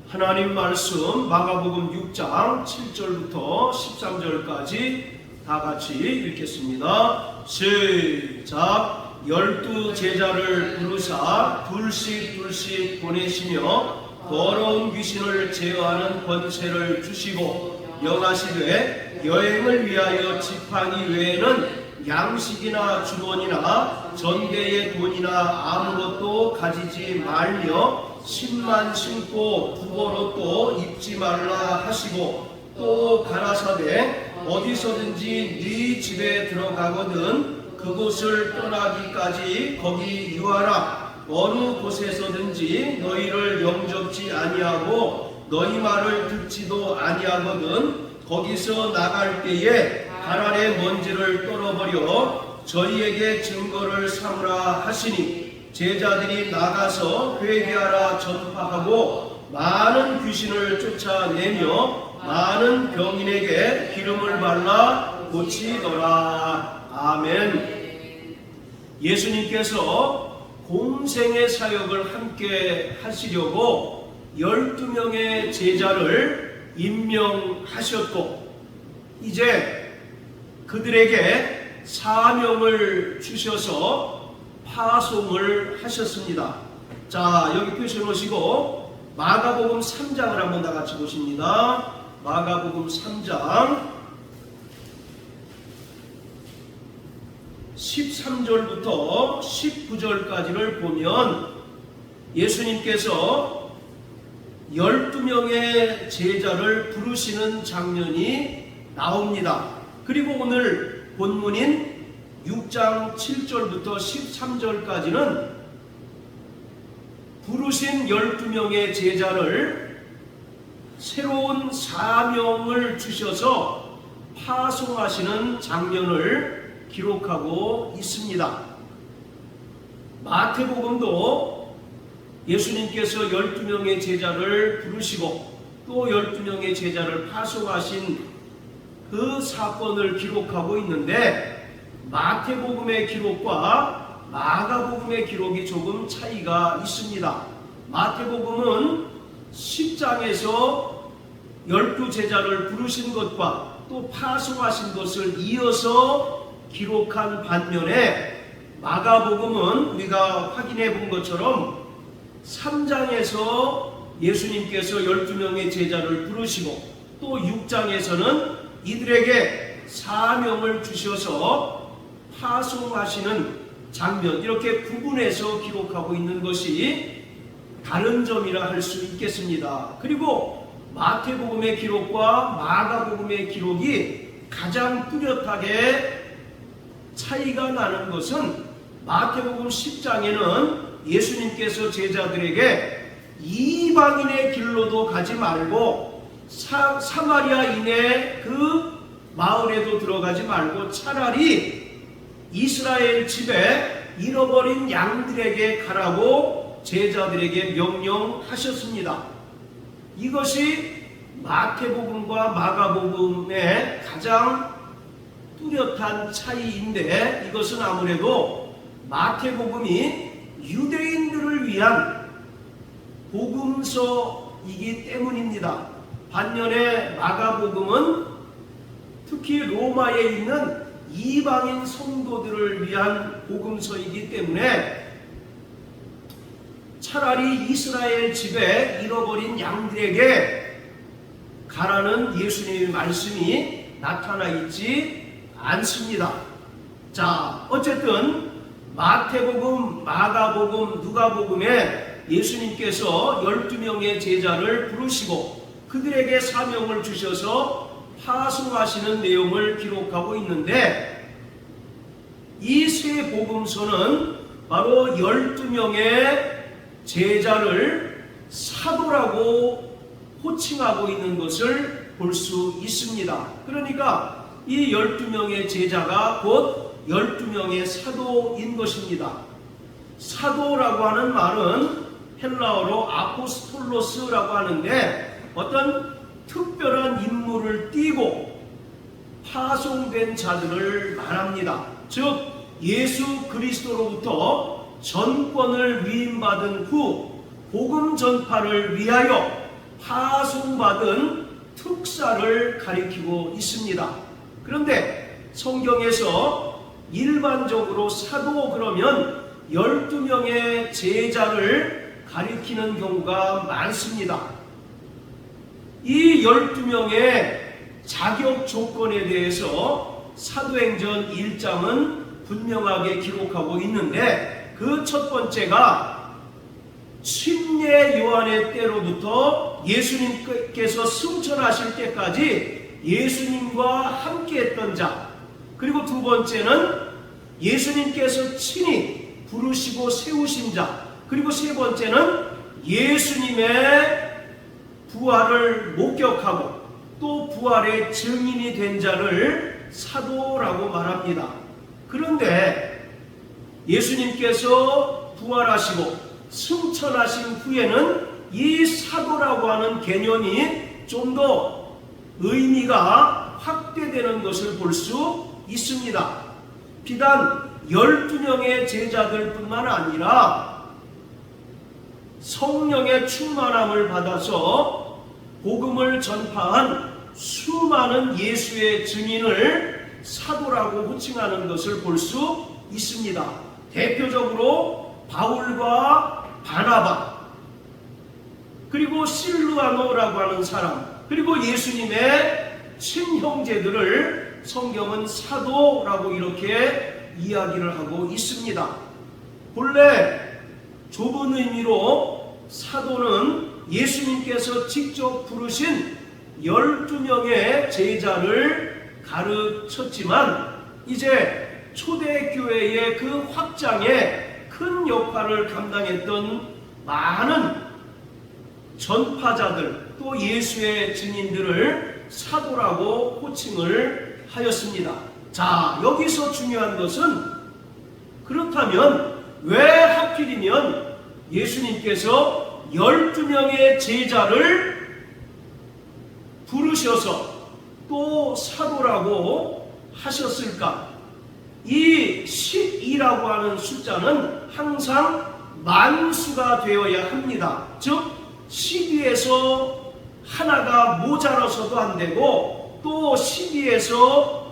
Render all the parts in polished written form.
하나님 말씀 마가복음 6장 7절부터 13절까지 다 같이 읽겠습니다. 시작. 12 제자를 부르사 둘씩 보내시며 더러운 귀신을 제어하는 권세를 주시고 명하시되 여행을 위하여 지팡이 외에는 양식이나 주머니나 전대의 돈이나 아무것도 가지지 말며 신만 신고 두벌옷도 입지 말라 하시고 또 가라사대 어디서든지 네 집에 들어가거든 그곳을 떠나기까지 거기 유하라. 어느 곳에서든지 너희를 영접지 아니하고 너희 말을 듣지도 아니하거든 거기서 나갈 때에 발 아래 먼지를 떨어버려 저희에게 증거를 삼으라 하시니 제자들이 나가서 회개하라 전파하고 많은 귀신을 쫓아내며 많은 병인에게 기름을 발라 고치더라. 아멘. 예수님께서 공생의 사역을 함께 하시려고 12명의 제자를 임명하셨고 이제 그들에게 사명을 주셔서 파송을 하셨습니다. 자, 여기 표시해 놓으시고 마가복음 3장을 한번 다 같이 보십니다. 마가복음 3장 13절부터 19절까지를 보면 예수님께서 12명의 제자를 부르시는 장면이 나옵니다. 그리고 오늘 본문인 6장 7절부터 13절까지는 부르신 12명의 제자를 새로운 사명을 주셔서 파송하시는 장면을 기록하고 있습니다. 마태복음도 예수님께서 12명의 제자를 부르시고 또 12명의 제자를 파송하신 그 사건을 기록하고 있는데 마태복음의 기록과 마가복음의 기록이 조금 차이가 있습니다. 마태복음은 10장에서 12제자를 부르신 것과 또 파송하신 것을 이어서 기록한 반면에 마가복음은 우리가 확인해 본 것처럼 3장에서 예수님께서 12명의 제자를 부르시고 또 6장에서는 이들에게 사명을 주셔서 파송하시는 장면, 이렇게 구분해서 기록하고 있는 것이 다른 점이라 할 수 있겠습니다. 그리고 마태복음의 기록과 마가복음의 기록이 가장 뚜렷하게 차이가 나는 것은 마태복음 10장에는 예수님께서 제자들에게 이방인의 길로도 가지 말고 사마리아인의 그 마을에도 들어가지 말고 차라리 이스라엘 집에 잃어버린 양들에게 가라고 제자들에게 명령하셨습니다. 이것이 마태복음과 마가복음의 가장 뚜렷한 차이인데 이것은 아무래도 마태복음이 유대인들을 위한 복음서이기 때문입니다. 반면에 마가복음은 특히 로마에 있는 이방인 성도들을 위한 복음서이기 때문에 차라리 이스라엘 집에 잃어버린 양들에게 가라는 예수님의 말씀이 나타나 있지 않습니다. 자, 어쨌든 마태복음, 마가복음, 누가복음에 예수님께서 12명의 제자를 부르시고 그들에게 사명을 주셔서 파송하시는 내용을 기록하고 있는데 이 세 복음서는 바로 12명의 제자를 사도라고 호칭하고 있는 것을 볼 수 있습니다. 그러니까 이 12명의 제자가 곧 12명의 사도인 것입니다. 사도라고 하는 말은 헬라어로 아포스톨로스라고 하는데 어떤 특별한 임무를 띠고 파송된 자들을 말합니다. 즉 예수 그리스도로부터 전권을 위임받은 후 복음 전파를 위하여 파송받은 특사를 가리키고 있습니다. 그런데 성경에서 일반적으로 사도 그러면 12명의 제자를 가리키는 경우가 많습니다. 이 12명의 자격 조건에 대해서 사도행전 1장은 분명하게 기록하고 있는데, 그 첫 번째가 침례 요한의 때로부터 예수님께서 승천하실 때까지 예수님과 함께했던 자, 그리고 두 번째는 예수님께서 친히 부르시고 세우신 자, 그리고 세 번째는 예수님의 부활을 목격하고 또 부활의 증인이 된 자를 사도라고 말합니다. 그런데 예수님께서 부활하시고 승천하신 후에는 이 사도라고 하는 개념이 좀 더 의미가 확대되는 것을 볼 수 있습니다. 비단 12명의 제자들 뿐만 아니라 성령의 충만함을 받아서 복음을 전파한 수많은 예수의 증인을 사도라고 호칭하는 것을 볼 수 있습니다. 대표적으로 바울과 바나바, 그리고 실루아노라고 하는 사람, 그리고 예수님의 친형제들을 성경은 사도라고 이렇게 이야기를 하고 있습니다. 본래 좁은 의미로 사도는 예수님께서 직접 부르신 12명의 제자를 가르쳤지만, 이제 초대교회의 그 확장에 큰 역할을 감당했던 많은 전파자들, 또 예수의 증인들을 사도라고 호칭을 하였습니다. 자, 여기서 중요한 것은, 그렇다면 왜 하필이면 예수님께서 12명의 제자를 부르셔서 또 사도라고 하셨을까? 이 12라고 하는 숫자는 항상 만수가 되어야 합니다. 즉 12에서 하나가 모자라서도 안 되고, 또 12에서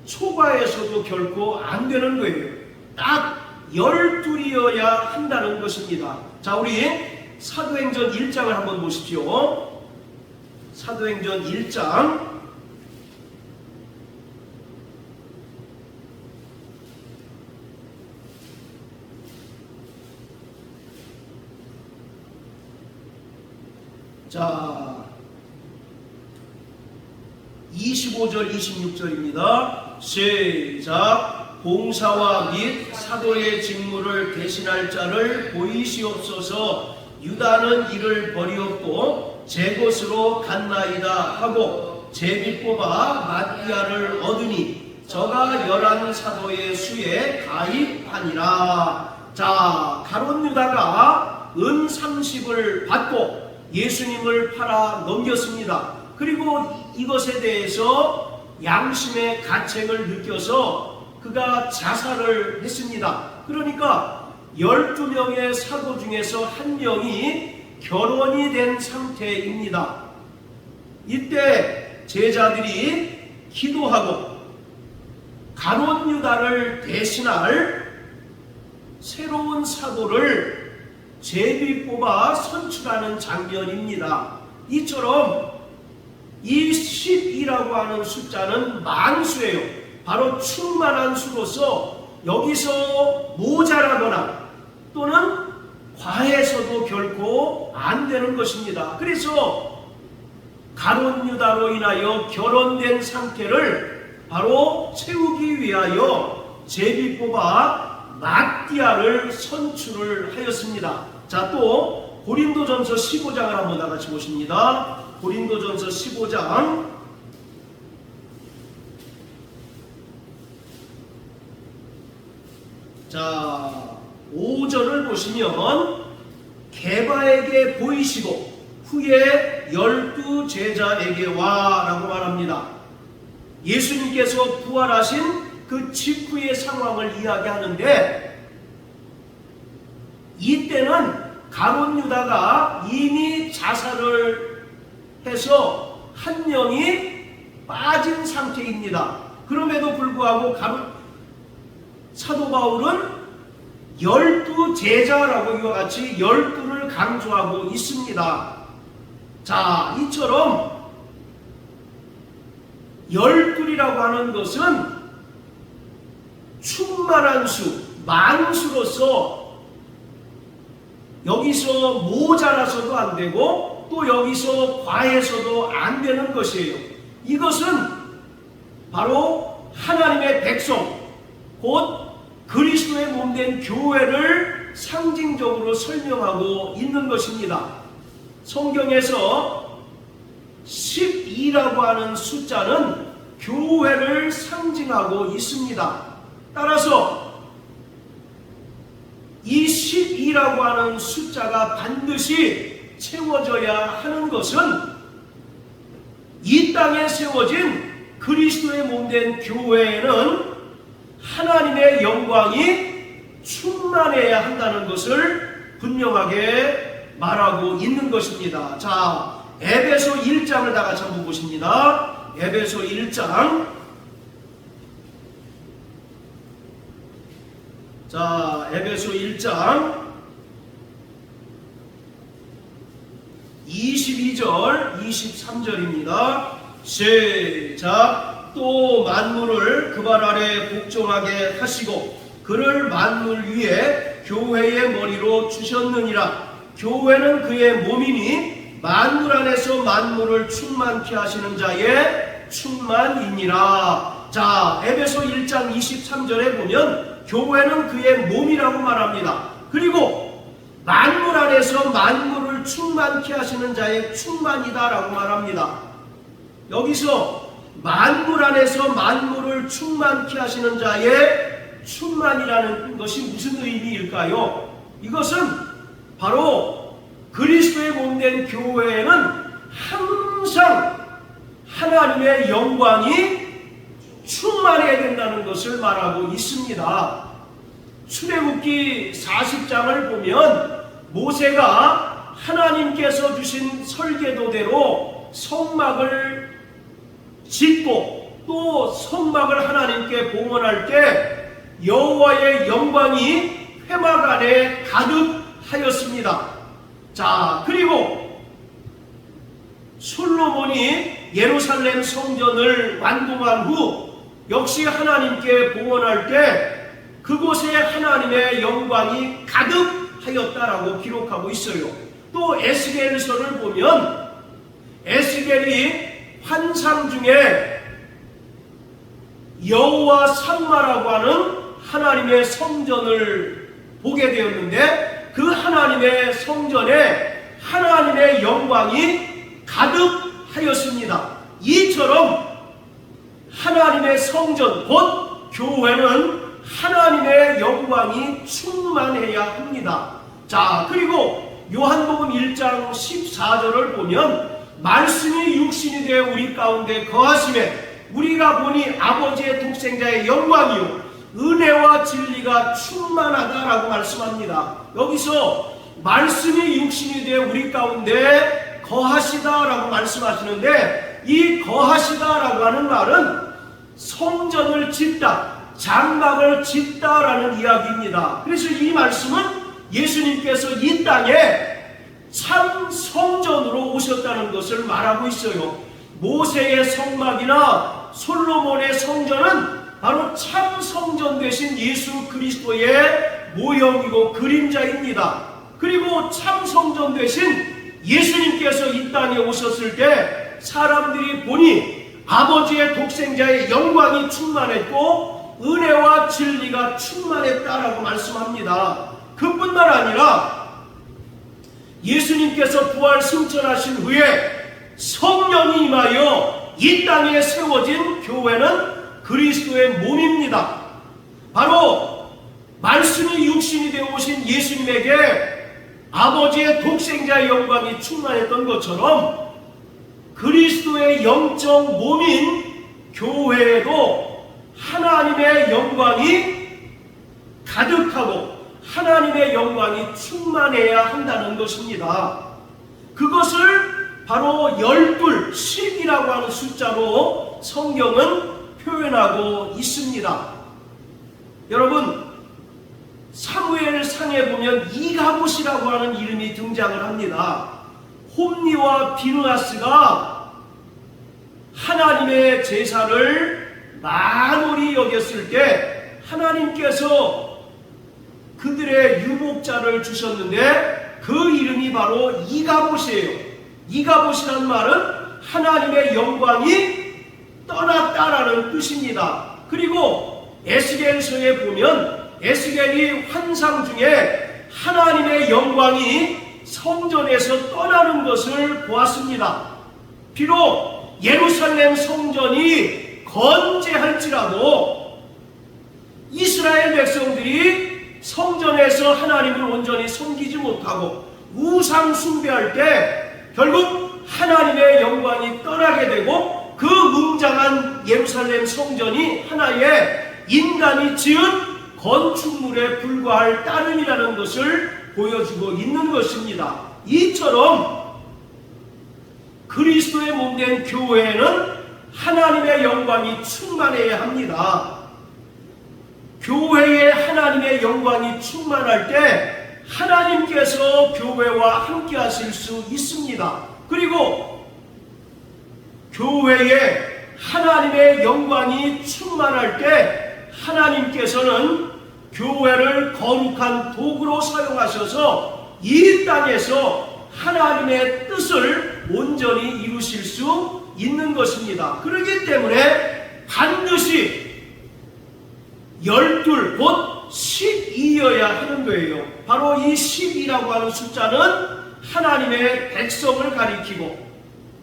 초과해서도 결코 안 되는 거예요. 딱 12이어야 한다는 것입니다. 자, 우리 사도행전 1장을 한번 보십시오. 사도행전 1장 자, 25절 26절입니다. 시작. 봉사와 및 사도의 직무를 대신할 자를 보이시옵소서. 유다는 이를 버리었고 제 것으로 갔나이다 하고 제비 뽑아 마띠아를 얻으니 저가 11 사도의 수에 가입하니라. 자, 가룟 유다가 은 30을 받고 예수님을 팔아 넘겼습니다. 그리고 이것에 대해서 양심의 가책을 느껴서 그가 자살을 했습니다. 그러니까 12명의 사도 중에서 한 명이 결혼이 된 상태입니다. 이때 제자들이 기도하고 가룟 유다를 대신할 새로운 사도를 제비 뽑아 선출하는 장면입니다. 이처럼 이 12라고 하는 숫자는 만수예요. 바로 충만한 수로서 여기서 모자라거나 또는 과해서도 결코 안 되는 것입니다. 그래서 가룟 유다로 인하여 결혼된 상태를 바로 채우기 위하여 제비 뽑아 마띠아를 선출을 하였습니다. 자, 또 고린도전서 15장을 한번 다 같이 보십니다. 고린도전서 15장 자, 5절을 보시면 게바에게 보이시고 후에 12 제자에게 와 라고 말합니다. 예수님께서 부활하신 그 직후의 상황을 이야기하는데, 이때는 가룟 유다가 이미 자살을 해서 한 명이 빠진 상태입니다. 그럼에도 불구하고 사도 바울은 12 제자라고 이와 같이 12를 강조하고 있습니다. 자, 이처럼 12이라고 하는 것은 충만한 수, 많은 수로서 여기서 모자라서도 안 되고 또 여기서 과해서도 안 되는 것이에요. 이것은 바로 하나님의 백성, 곧 그리스도의 몸된 교회를 상징적으로 설명하고 있는 것입니다. 성경에서 12라고 하는 숫자는 교회를 상징하고 있습니다. 따라서 이 12라고 하는 숫자가 반드시 채워져야 하는 것은 이 땅에 세워진 그리스도의 몸된 교회에는 하나님의 영광이 충만해야 한다는 것을 분명하게 말하고 있는 것입니다. 자, 에베소 1장을 다 같이 한번 보십니다. 에베소 1장. 자, 에베소 1장 22절 23절입니다. 시작. 또 만물을 그 발 아래 복종하게 하시고 그를 만물 위에 교회의 머리로 주셨느니라. 교회는 그의 몸이니 만물 안에서 만물을 충만케 하시는 자의 충만이니라. 자, 에베소 1장 23절에 보면 교회는 그의 몸이라고 말합니다. 그리고 만물 안에서 만물을 충만케 하시는 자의 충만이다라고 말합니다. 여기서 만물 안에서 만물을 충만케 하시는 자의 충만이라는 것이 무슨 의미일까요? 이것은 바로 그리스도의 몸된 교회에는 항상 하나님의 영광이 충만해야 된다는 것을 말하고 있습니다. 출애굽기 40장을 보면 모세가 하나님께서 주신 설계도대로 성막을 짓고 또 성막을 하나님께 봉헌할 때 여호와의 영광이 회막 안에 가득하였습니다. 자, 그리고 솔로몬이 예루살렘 성전을 완공한 후 역시 하나님께 봉헌할 때 그곳에 하나님의 영광이 가득하였다라고 기록하고 있어요. 또 에스겔서를 보면 에스겔이 환상 중에 여호와 삼마라고 하는 하나님의 성전을 보게 되었는데 그 하나님의 성전에 하나님의 영광이 가득하였습니다. 이처럼 하나님의 성전 곧 교회는 하나님의 영광이 충만해야 합니다. 자, 그리고 요한복음 1장 14절을 보면 말씀이 육신이 되어 우리 가운데 거하심에 우리가 보니 아버지의 독생자의 영광이요 은혜와 진리가 충만하다라고 말씀합니다. 여기서 말씀이 육신이 되어 우리 가운데 거하시다라고 말씀하시는데 이 거하시다라고 하는 말은 성전을 짓다, 장막을 짓다라는 이야기입니다. 그래서 이 말씀은 예수님께서 이 땅에 참 성전으로 오셨다는 것을 말하고 있어요. 모세의 성막이나 솔로몬의 성전은 바로 참 성전 되신 예수 그리스도의 모형이고 그림자입니다. 그리고 참 성전 되신 예수님께서 이 땅에 오셨을 때 사람들이 보니 아버지의 독생자의 영광이 충만했고 은혜와 진리가 충만했다라고 말씀합니다. 그뿐만 아니라 예수님께서 부활 승천하신 후에 성령이 임하여 이 땅에 세워진 교회는 그리스도의 몸입니다. 바로 말씀이 육신이 되어 오신 예수님에게 아버지의 독생자의 영광이 충만했던 것처럼 그리스도의 영적 몸인 교회에도 하나님의 영광이 가득하고 하나님의 영광이 충만해야 한다는 것입니다. 그것을 바로 12, 10이라고 하는 숫자로 성경은 표현하고 있습니다. 여러분, 사무엘 상에 보면 이가봇이라고 하는 이름이 등장을 합니다. 홈니와 비느하스가 하나님의 제사를 만홀히 여겼을 때 하나님께서 그들의 유목자를 주셨는데 그 이름이 바로 이가봇이에요. 이가봇이란 말은 하나님의 영광이 떠났다라는 뜻입니다. 그리고 에스겔서에 보면 에스겔이 환상 중에 하나님의 영광이 성전에서 떠나는 것을 보았습니다. 비록 예루살렘 성전이 건재할지라도 이스라엘 백성들이 성전에서 하나님을 온전히 섬기지 못하고 우상 숭배할 때 결국 하나님의 영광이 떠나게 되고 그 웅장한 예루살렘 성전이 하나의 인간이 지은 건축물에 불과할 따름이라는 것을 보여주고 있는 것입니다. 이처럼 그리스도의 몸된 교회는 하나님의 영광이 충만해야 합니다. 교회에 하나님의 영광이 충만할 때 하나님께서 교회와 함께 하실 수 있습니다. 그리고 교회에 하나님의 영광이 충만할 때 하나님께서는 교회를 거룩한 도구로 사용하셔서 이 땅에서 하나님의 뜻을 온전히 이루실 수 있는 것입니다. 그렇기 때문에 반드시 12, 곧 12여야 하는 거예요. 바로 이 12라고 하는 숫자는 하나님의 백성을 가리키고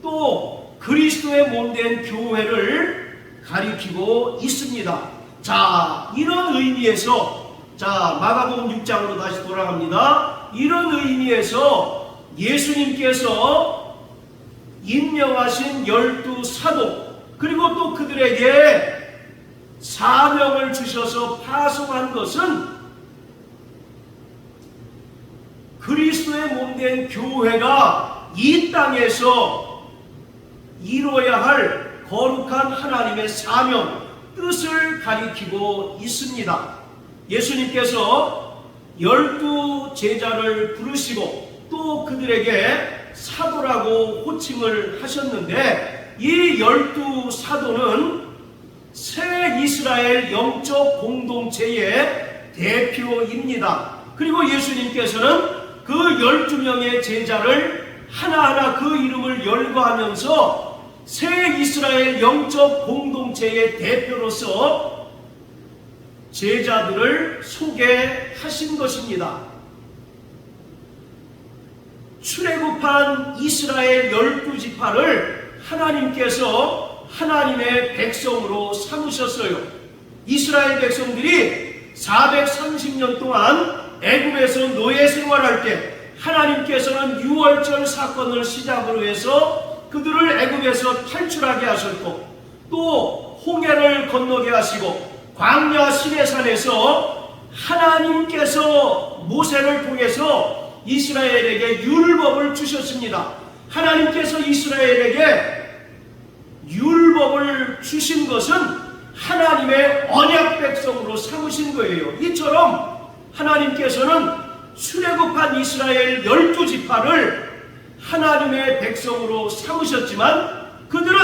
또 그리스도의 몸된 교회를 가리키고 있습니다. 자, 이런 의미에서 마가복음 6장으로 다시 돌아갑니다. 이런 의미에서 예수님께서 임명하신 12사도 그리고 또 그들에게 사명을 주셔서 파송한 것은 그리스도의 몸된 교회가 이 땅에서 이루어야 할 거룩한 하나님의 사명, 뜻을 가리키고 있습니다. 예수님께서 12 제자를 부르시고 또 그들에게 사도라고 호칭을 하셨는데 이 12 사도는 새 이스라엘 영적 공동체의 대표입니다. 그리고 예수님께서는 그 12명의 제자를 하나하나 그 이름을 열거하면서 새 이스라엘 영적 공동체의 대표로서 제자들을 소개하신 것입니다. 출애굽한 이스라엘 12지파를 하나님께서 하나님의 백성으로 삼으셨어요. 이스라엘 백성들이 430년 동안 애굽에서 노예 생활할 때 하나님께서는 유월절 사건을 시작으로 해서 그들을 애굽에서 탈출하게 하셨고 또 홍해를 건너게 하시고 광야 시내산에서 하나님께서 모세를 통해서 이스라엘에게 율법을 주셨습니다. 하나님께서 이스라엘에게 율법을 주신 것은 하나님의 언약 백성으로 삼으신 거예요. 이처럼 하나님께서는 출애굽한 이스라엘 12지파를 하나님의 백성으로 삼으셨지만 그들은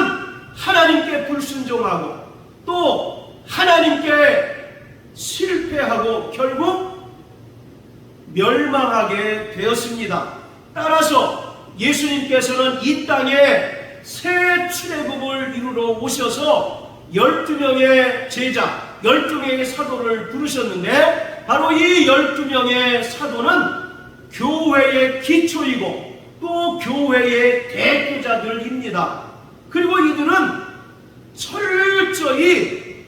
하나님께 불순종하고 또 하나님께 실패하고 결국 멸망하게 되었습니다. 따라서 예수님께서는 이 땅에 새 출애굽을 이루러 오셔서 12명의 제자, 12명의 사도를 부르셨는데 바로 이 12명의 사도는 교회의 기초이고 또 교회의 대표자들입니다. 그리고 이들은 철저히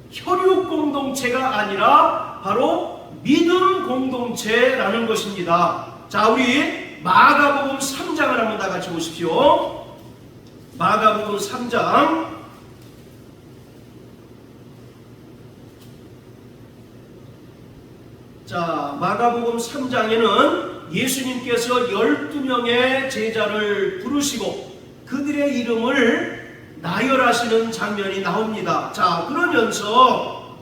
혈육 공동체가 아니라 바로 믿음 공동체라는 것입니다. 자, 우리 마가복음 3장을 한번 다 같이 보십시오. 마가복음 3장 자, 마가복음 3장에는 예수님께서 12명의 제자를 부르시고 그들의 이름을 나열하시는 장면이 나옵니다. 자, 그러면서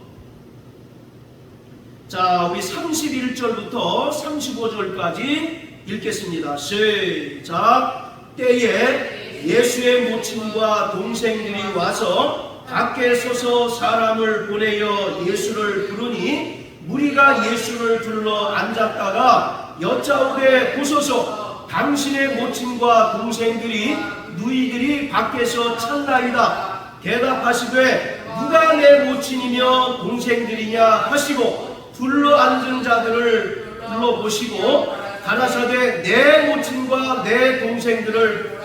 우리 31절부터 35절까지 읽겠습니다. 시작. 때에 예수의 모친과 동생들이 와서 밖에 서서 사람을 보내어 예수를 부르니 무리가 예수를 둘러 앉았다가 여짜오되 보소서 당신의 모친과 동생들이 누이들이 밖에서 찾나이다. 대답하시되 누가 내 모친이며 동생들이냐 하시고 둘러 앉은 자들을 둘러보시고 가라사대 내 모친과 내 동생들을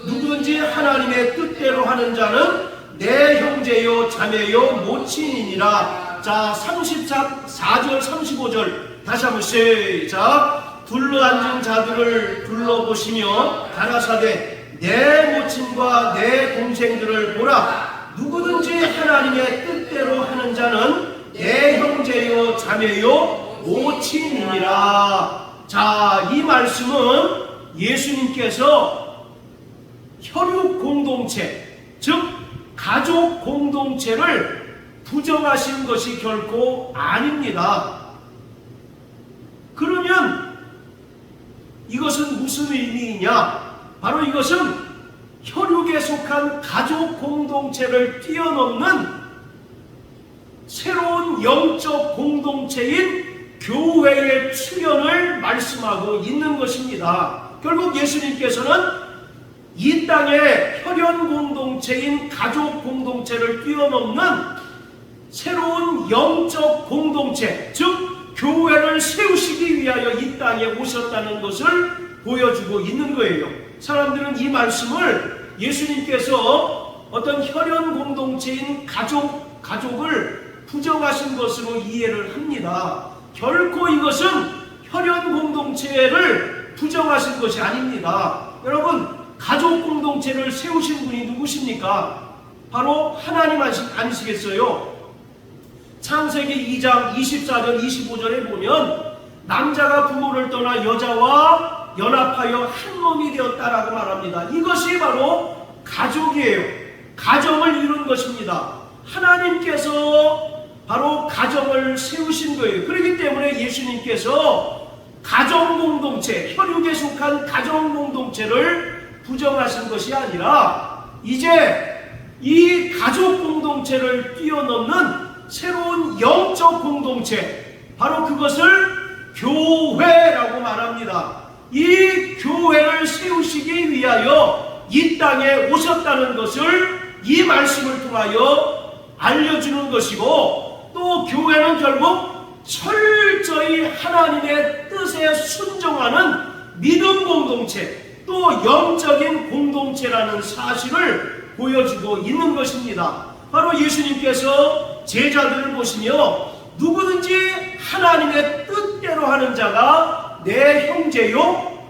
누구든지 하나님의 뜻대로 하는 자는 내 형제요 자매요 모친이니라. 자, 34절 35절 다시 한번 시작. 둘러앉은 자들을 둘러보시며 가라사대 내 모친과 내 동생들을 보라. 누구든지 하나님의 뜻대로 하는 자는 내 형제요 자매요 모친이니라. 자, 이 말씀은 예수님께서 혈육 공동체, 즉 가족 공동체를 부정하신 것이 결코 아닙니다. 그러면 이것은 무슨 의미이냐? 바로 이것은 혈육에 속한 가족 공동체를 뛰어넘는 새로운 영적 공동체인 교회의 출현을 말씀하고 있는 것입니다. 결국 예수님께서는 이 땅의 혈연 공동체인 가족 공동체를 뛰어넘는 새로운 영적 공동체, 즉 교회를 세우시기 위하여 이 땅에 오셨다는 것을 보여주고 있는 거예요. 사람들은 이 말씀을 예수님께서 어떤 혈연 공동체인 가족을 부정하신 것으로 이해를 합니다. 결코 이것은 혈연 공동체를 부정하신 것이 아닙니다. 여러분, 가족 공동체를 세우신 분이 누구십니까? 바로 하나님 아니시겠어요? 창세기 2장 24절 25절에 보면 남자가 부모를 떠나 여자와 연합하여 한 몸이 되었다라고 말합니다. 이것이 바로 가족이에요. 가정을 이룬 것입니다. 하나님께서 바로 가정을 세우신 거예요. 그렇기 때문에 예수님께서 가정 공동체, 혈육에 속한 가정 공동체를 부정하신 것이 아니라 이제 이 가족 공동체를 뛰어넘는 새로운 영적 공동체, 바로 그것을 교회라고 말합니다. 이 교회를 세우시기 위하여 이 땅에 오셨다는 것을 이 말씀을 통하여 알려주는 것이고, 또 교회는 결국 철저히 하나님의 뜻에 순종하는 믿음 공동체, 또 영적인 공동체라는 사실을 보여주고 있는 것입니다. 바로 예수님께서 제자들을 보시며 누구든지 하나님의 뜻대로 하는 자가 내 형제요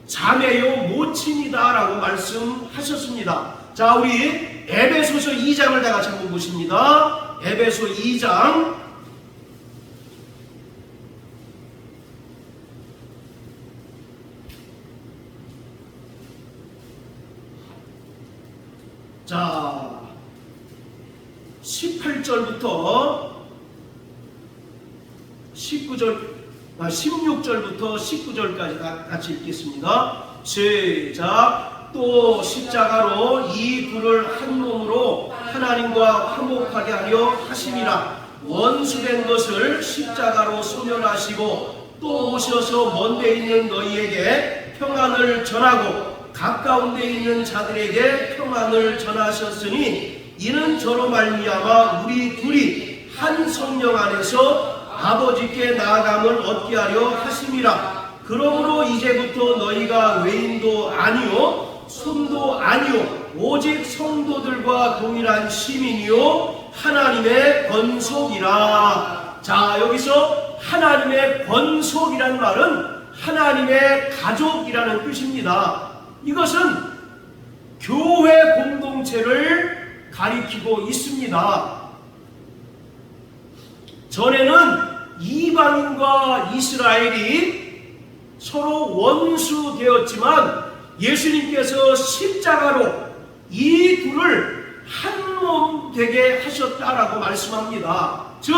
자매요 모친이다 라고 말씀하셨습니다. 자, 우리 에베소서 2장을 다 같이 한번 보십니다. 에베소 2장 자, 18절부터 16절부터 19절까지 같이 읽겠습니다. 시작. 또 십자가로 이 둘을 한 몸으로 하나님과 화목하게 하려 하심이라. 원수된 것을 십자가로 소멸하시고 또 오셔서 먼데 있는 너희에게 평안을 전하고 가까운 데 있는 자들에게 평안을 전하셨으니 이는 저로 말미암아 우리 둘이 한 성령 안에서 아버지께 나아감을 얻게 하려 하심이라. 그러므로 이제부터 너희가 외인도 아니요 손도 아니요 오직 성도들과 동일한 시민이요 하나님의 권속이라. 자, 여기서 하나님의 권속이란 말은 하나님의 가족이라는 뜻입니다. 이것은 교회 공동체를 가리키고 있습니다. 전에는 이방인과 이스라엘이 서로 원수 되었지만 예수님께서 십자가로 이 둘을 한 몸 되게 하셨다라고 말씀합니다. 즉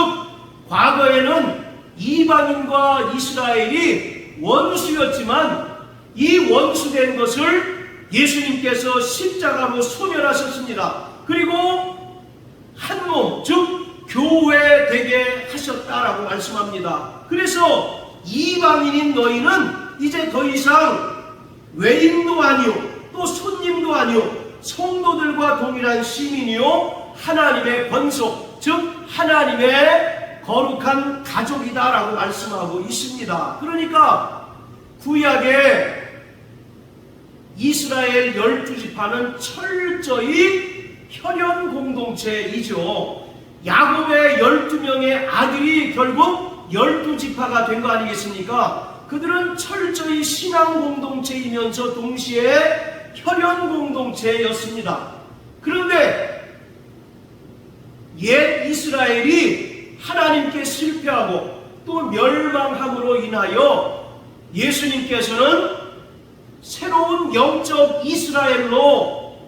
과거에는 이방인과 이스라엘이 원수였지만 이 원수된 것을 예수님께서 십자가로 소멸하셨습니다. 그리고 한 몸, 즉 교회 되게 하셨다라고 말씀합니다. 그래서 이방인인 너희는 이제 더 이상 외인도 아니요 또 손님도 아니요 성도들과 동일한 시민이요 하나님의 권속, 즉 하나님의 거룩한 가족이다라고 말씀하고 있습니다. 그러니까 구약의 이스라엘 12지파는 철저히 혈연 공동체이죠. 야곱의 12명의 아들이 결국 12지파가 된 거 아니겠습니까? 그들은 철저히 신앙 공동체이면서 동시에 혈연 공동체였습니다. 그런데 옛 이스라엘이 하나님께 실패하고 또 멸망함으로 인하여 예수님께서는 새로운 영적 이스라엘로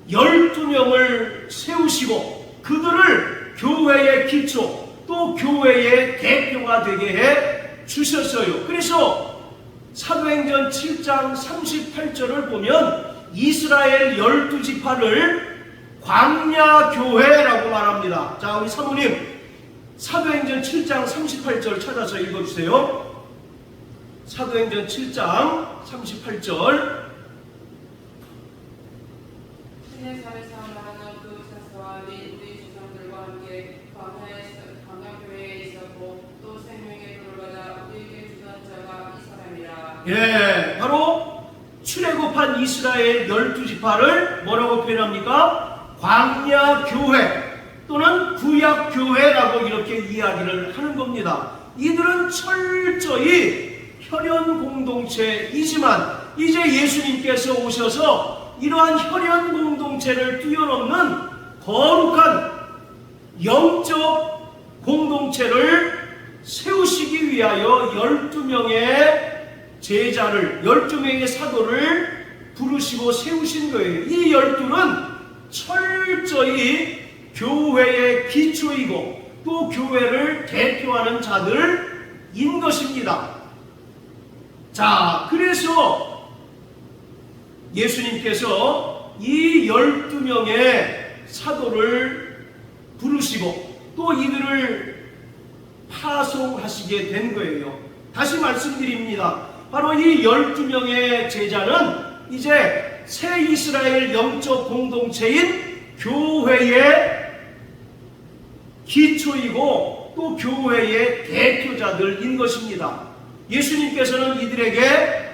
12명을 세우시고 그들을 교회의 기초 또 교회의 대표가 되게 해 주셨어요. 그래서 사도행전 7장 38절을 보면 이스라엘 12지파를 광야교회라고 말합니다. 자, 우리 사모님 사도행전 7장 38절 찾아서 읽어주세요. 사도행전 7장 38절. 신의 살에서 말하는 그 사사와 우리 조상들과 함께 광야교회에 있었고 또 생명의 불을 받아 우리에게 주던 자가 이 사람이라. 예, 바로 출애굽한 이스라엘 12지파를 뭐라고 표현합니까? 광야교회 또는 구약교회라고 이렇게 이야기를 하는 겁니다. 이들은 철저히 혈연 공동체이지만 이제 예수님께서 오셔서 이러한 혈연 공동체를 뛰어넘는 거룩한 영적 공동체를 세우시기 위하여 12명의 제자를 12명의 사도를 부르시고 세우신 거예요. 이 12는 철저히 교회의 기초이고 또 교회를 대표하는 자들인 것입니다. 자, 그래서 예수님께서 이 12명의 사도를 부르시고 또 이들을 파송하시게 된 거예요. 다시 말씀드립니다. 바로 이 12명의 제자는 이제 새 이스라엘 영적 공동체인 교회의 기초이고 또 교회의 대표자들인 것입니다. 예수님께서는 이들에게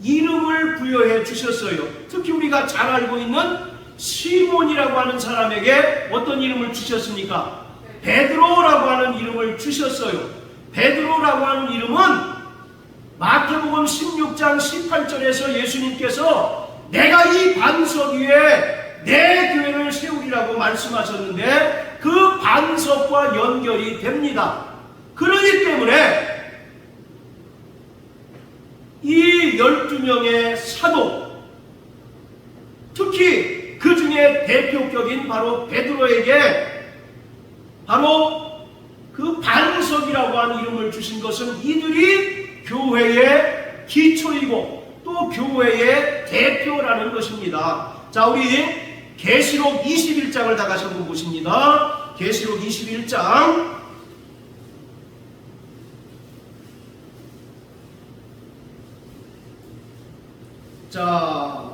이름을 부여해 주셨어요. 특히 우리가 잘 알고 있는 시몬이라고 하는 사람에게 어떤 이름을 주셨습니까? 베드로라고 하는 이름을 주셨어요. 베드로라고 하는 이름은 마태복음 16장 18절에서 예수님께서 내가 이 반석 위에 내 교회를 세우리라고 말씀하셨는데 그 반석과 연결이 됩니다. 그러기 때문에 이 12명의 사도, 특히 그 중에 대표격인 바로 베드로에게 바로 그 반석이라고 하는 이름을 주신 것은 이들이 교회의 기초이고 또 교회의 대표라는 것입니다. 자, 우리 계시록 21장을 다 같이 한번 보십니다. 계시록 21장. 자,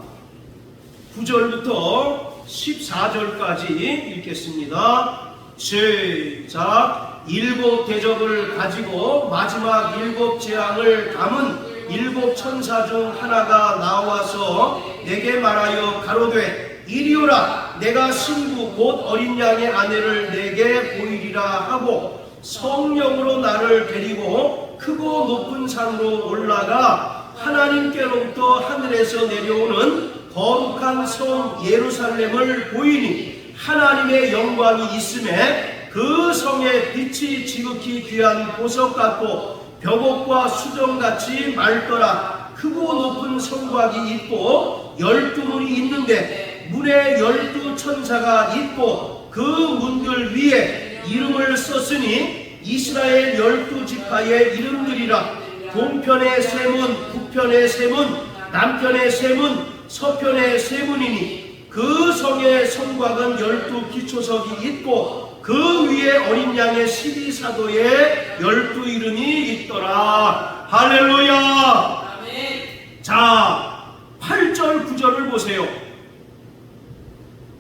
9절부터 14절까지 읽겠습니다. 시작. 일곱 대접을 가지고 마지막 일곱 재앙을 담은 일곱 천사 중 하나가 나와서 내게 말하여 가로되 이리 오라. 내가 신부 곧 어린 양의 아내를 내게 보이리라 하고 성령으로 나를 데리고 크고 높은 산으로 올라가 하나님께로부터 하늘에서 내려오는 거룩한 성 예루살렘을 보이니 하나님의 영광이 있음에 그 성의 빛이 지극히 귀한 보석 같고 벽옥과 수정같이 맑더라. 크고 높은 성곽이 있고 12문이 있는데 문에 12천사가 있고 그 문들 위에 이름을 썼으니 이스라엘 12지파의 이름들이라. 동편의 세 문, 북편의 세 문, 남편의 세 문, 서편의 세 문이니 그 성의 성곽은 12기초석이 있고 그 위에 어린 양의 12사도의 12 이름이 있더라. 할렐루야. 아멘. 자, 8절 9절을 보세요.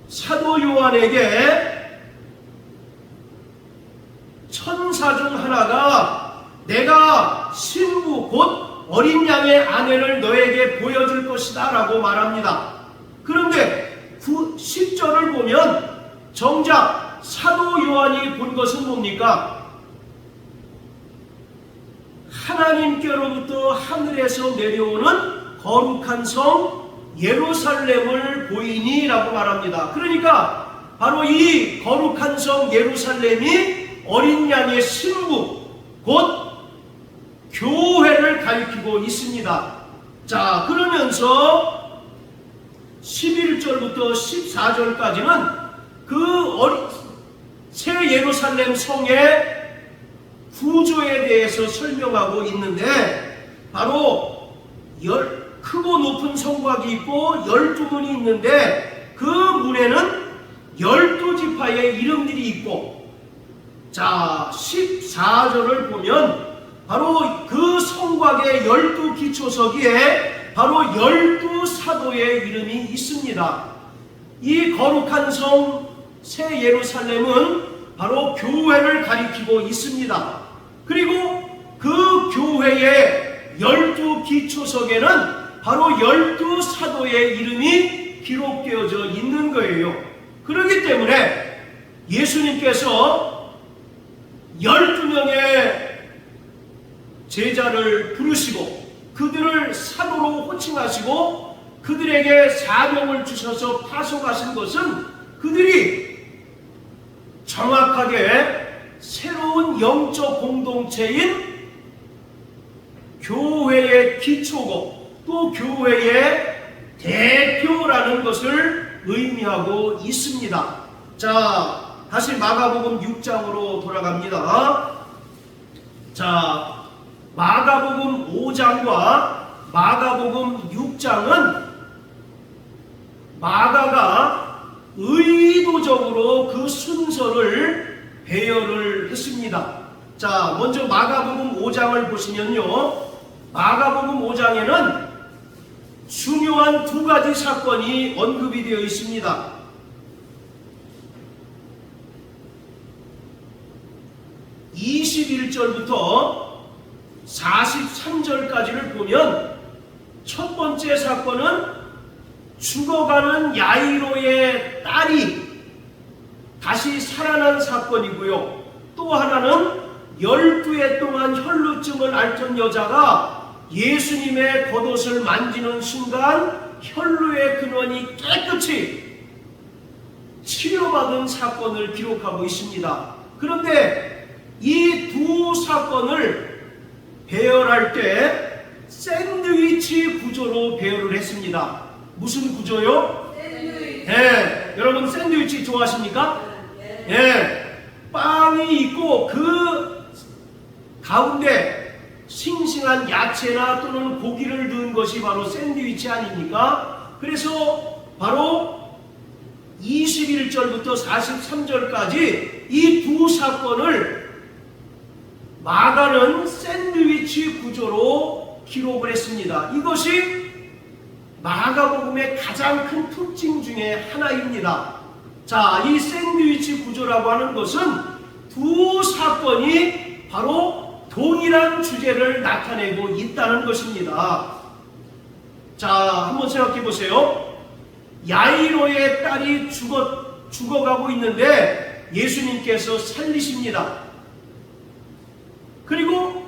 사도 요한에게 천사 중 하나가 내가 신부 곧 어린 양의 아내를 너에게 보여줄 것이다 라고 말합니다. 그런데 10절을 보면 정작 사도 요한이 본 것은 뭡니까? 하나님께로부터 하늘에서 내려오는 거룩한 성 예루살렘을 보이니 라고 말합니다. 그러니까 바로 이 거룩한 성 예루살렘이 어린 양의 신부 곧 교회를 가리키고 있습니다. 자, 그러면서 11절부터 14절까지는 그 새 예루살렘 성의 구조에 대해서 설명하고 있는데 바로 크고 높은 성곽이 있고 12문이 있는데 그 문에는 12지파의 이름들이 있고, 자 14절을 보면 바로 그 성곽의 12기초석에 바로 12사도의 이름이 있습니다. 이 거룩한 성 새 예루살렘은 바로 교회를 가리키고 있습니다. 그리고 그 교회의 12기초석에는 바로 12사도의 이름이 기록되어져 있는 거예요. 그렇기 때문에 예수님께서 12명의 제자를 부르시고 그들을 사도로 호칭하시고 그들에게 사명을 주셔서 파송하신 것은 그들이 정확하게 새로운 영적 공동체인 교회의 기초고 또 교회의 대표라는 것을 의미하고 있습니다. 자, 다시 마가복음 6장으로 돌아갑니다. 자, 마가복음 5장과 마가복음 6장은 마가가 의도적으로 그 순서를 배열을 했습니다. 자, 먼저 마가복음 5장을 보시면요, 마가복음 5장에는 중요한 두 가지 사건이 언급이 되어 있습니다. 21절부터 43절까지를 보면 첫 번째 사건은 죽어가는 야이로의 딸이 다시 살아난 사건이고요. 또 하나는 12해 동안 혈루증을 앓던 여자가 예수님의 겉옷을 만지는 순간 혈루의 근원이 깨끗이 치료받은 사건을 기록하고 있습니다. 그런데 이 두 사건을 배열할 때 샌드위치 구조로 배열을 했습니다. 무슨 구조요? 샌드위치. 네, 여러분 샌드위치 좋아하십니까? 네, 빵이 있고 그 가운데 싱싱한 야채나 또는 고기를 넣은 것이 바로 샌드위치 아닙니까? 그래서 바로 21절부터 43절까지 이 두 사건을 마가는 샌드위치 구조로 기록을 했습니다. 이것이 마가복음의 가장 큰 특징 중에 하나입니다. 자, 이 샌드위치 구조라고 하는 것은 두 사건이 바로 동일한 주제를 나타내고 있다는 것입니다. 자, 한번 생각해 보세요. 야이로의 딸이 죽어가고 있는데 예수님께서 살리십니다. 그리고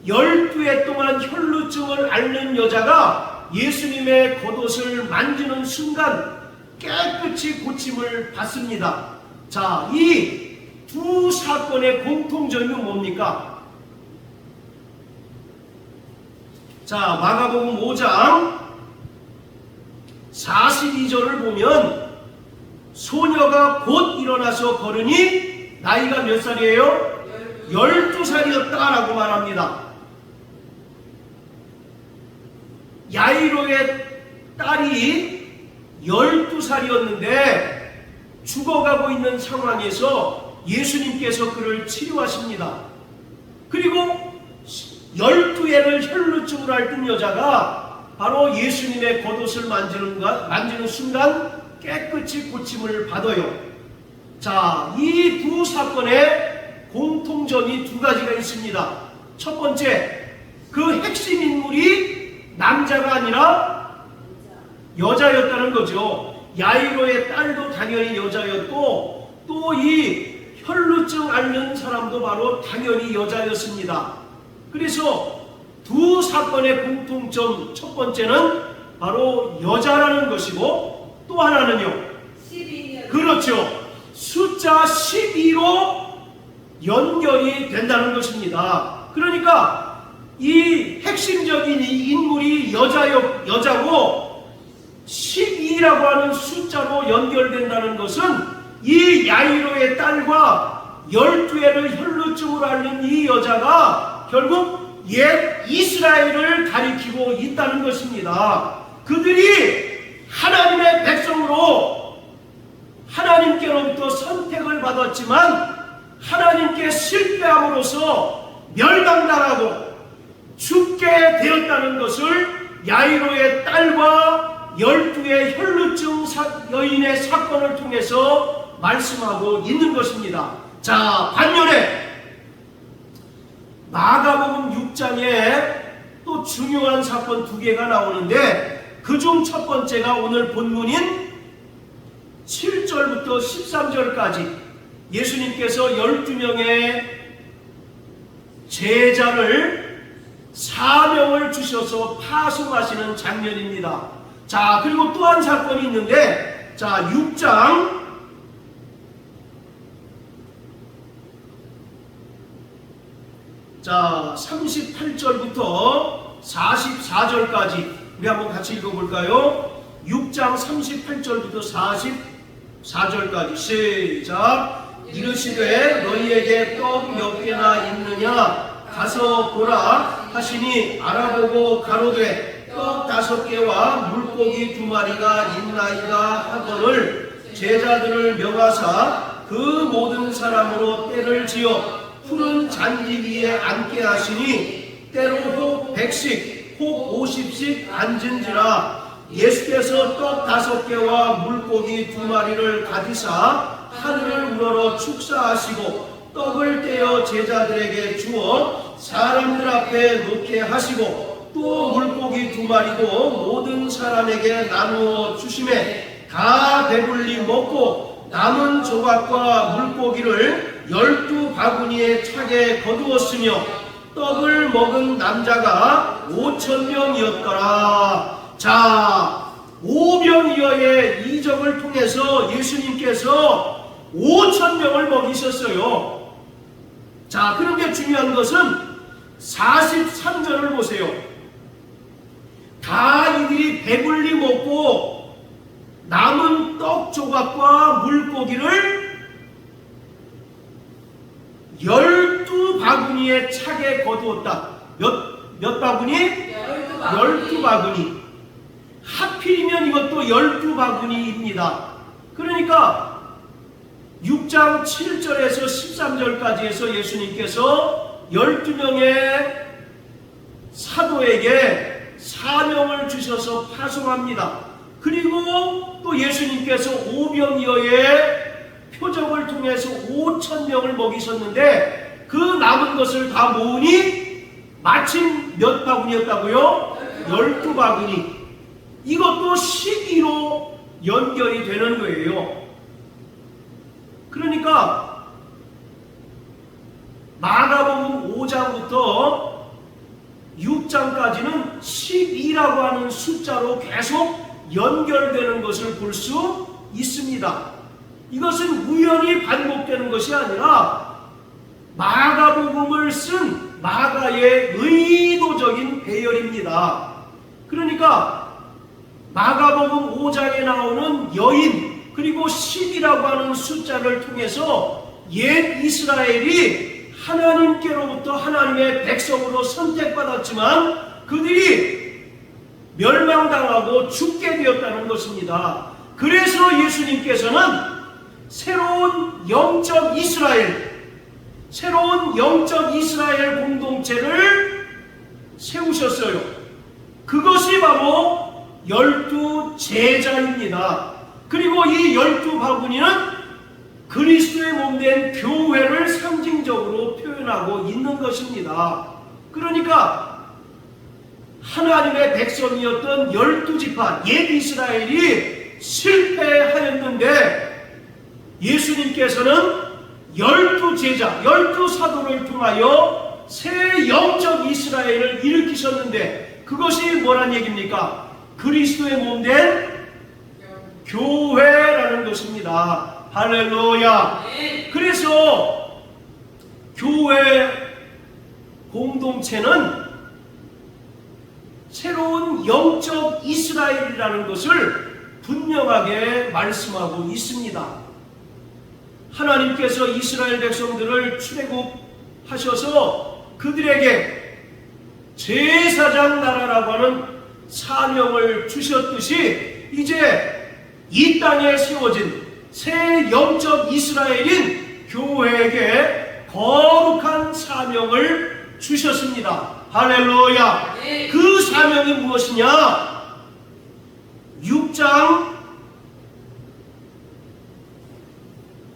12해 동안 혈루증을 앓는 여자가 예수님의 겉옷을 만지는 순간 깨끗이 고침을 받습니다. 자, 이 두 사건의 공통점이 뭡니까? 자, 마가복음 5장 42절을 보면 소녀가 곧 일어나서 걸으니 나이가 몇 살이에요? 12살이었다라고 말합니다. 야이로의 딸이 12살이었는데 죽어가고 있는 상황에서 예수님께서 그를 치료하십니다. 그리고 12회를 혈루증으로 앓던 여자가 바로 예수님의 겉옷을 만지는 순간 깨끗이 고침을 받아요. 자, 이 두 사건의 공통점이 두 가지가 있습니다. 첫 번째, 그 핵심 인물이 남자가 아니라 여자였다는 거죠. 야이로의 딸도 당연히 여자였고 또 이 혈루증 앓는 사람도 바로 당연히 여자였습니다. 그래서 두 사건의 공통점, 첫 번째는 바로 여자라는 것이고 또 하나는요, 12년. 그렇죠, 숫자 12로 연결이 된다는 것입니다. 그러니까 이 핵심적인 이 인물이 여자고 12라고 하는 숫자로 연결된다는 것은 이 야이로의 딸과 12회를 혈루증으로 앓는 이 여자가 결국 옛 이스라엘을 가리키고 있다는 것입니다. 그들이 하나님의 백성으로 하나님께로부터 선택을 받았지만 하나님께 실패함으로써 멸망당하고 죽게 되었다는 것을 야이로의 딸과 12의 혈루증 여인의 사건을 통해서 말씀하고 있는 것입니다. 자, 반면에 마가복음 6장에 또 중요한 사건 두 개가 나오는데 그중 첫 번째가 오늘 본문인 7절부터 13절까지 예수님께서 12명의 제자를 사명을 주셔서 파송하시는 장면입니다. 자, 그리고 또 한 사건이 있는데, 자, 6장 38절부터 44절까지 우리 한번 같이 읽어볼까요? 6장 38절부터 44절까지 시작. 이르시되 너희에게 떡 몇 개나 있느냐 가서 보라 하시니 알아보고 가로되 떡 5개와 물고기 2마리가 있나이다 하거늘 제자들을 명하사 그 모든 사람으로 때를 지어 푸른 잔디 위에 앉게 하시니 때로 혹 100씩 혹 50씩 앉은지라. 예수께서 떡 5개와 물고기 2마리를 가지사 하늘을 우러러 축사하시고 떡을 떼어 제자들에게 주어 사람들 앞에 놓게 하시고 또 물고기 2마리도 모든 사람에게 나누어 주시매 다 배불리 먹고 남은 조각과 물고기를 12바구니에 차게 거두었으며 떡을 먹은 남자가 5,000명이었더라. 자, 5병이어의 이적을 통해서 예수님께서 5,000명을 먹이셨어요. 자, 그런데 중요한 것은 43절을 보세요. 다 이들이 배불리 먹고 남은 떡 조각과 물고기를 12바구니에 차게 거두었다. 몇 바구니? 12바구니. 하필이면 이것도 12바구니입니다. 그러니까 6장 7절에서 13절까지 해서 예수님께서 12명의 사도에게 사명을 주셔서 파송합니다. 그리고 또 예수님께서 5병이어의 표적을 통해서 5,000명을 먹이셨는데 그 남은 것을 다 모으니 마침 몇 바구니였다고요? 12바구니. 이것도 12로 연결이 되는 거예요. 그러니까 마가복음 5장부터 6장까지는 12라고 하는 숫자로 계속 연결되는 것을 볼 수 있습니다. 이것은 우연히 반복되는 것이 아니라 마가복음을 쓴 마가의 의도적인 배열입니다. 그러니까 마가복음 5장에 나오는 여인 그리고 10이라고 하는 숫자를 통해서 옛 이스라엘이 하나님께로부터 하나님의 백성으로 선택받았지만 그들이 멸망당하고 죽게 되었다는 것입니다. 그래서 예수님께서는 새로운 영적 이스라엘 공동체를 세우셨어요. 그것이 바로 12 제자입니다. 그리고 이 12 바구니는 그리스도의 몸된 교회를 상징적으로 표현하고 있는 것입니다. 그러니까 하나님의 백성이었던 12지파 옛 이스라엘이 실패하였는데 예수님께서는 12제자, 12사도를 통하여 새 영적 이스라엘을 일으키셨는데 그것이 뭐란 얘기입니까? 그리스도의 몸된 교회라는 것입니다. 할렐루야. 그래서 교회 공동체는 새로운 영적 이스라엘이라는 것을 분명하게 말씀하고 있습니다. 하나님께서 이스라엘 백성들을 출애굽하셔서 그들에게 제사장 나라라고 하는 사명을 주셨듯이 이제 이 땅에 세워진 새 영적 이스라엘인 교회에게 거룩한 사명을 주셨습니다. 할렐루야. 그 사명이 무엇이냐? 6장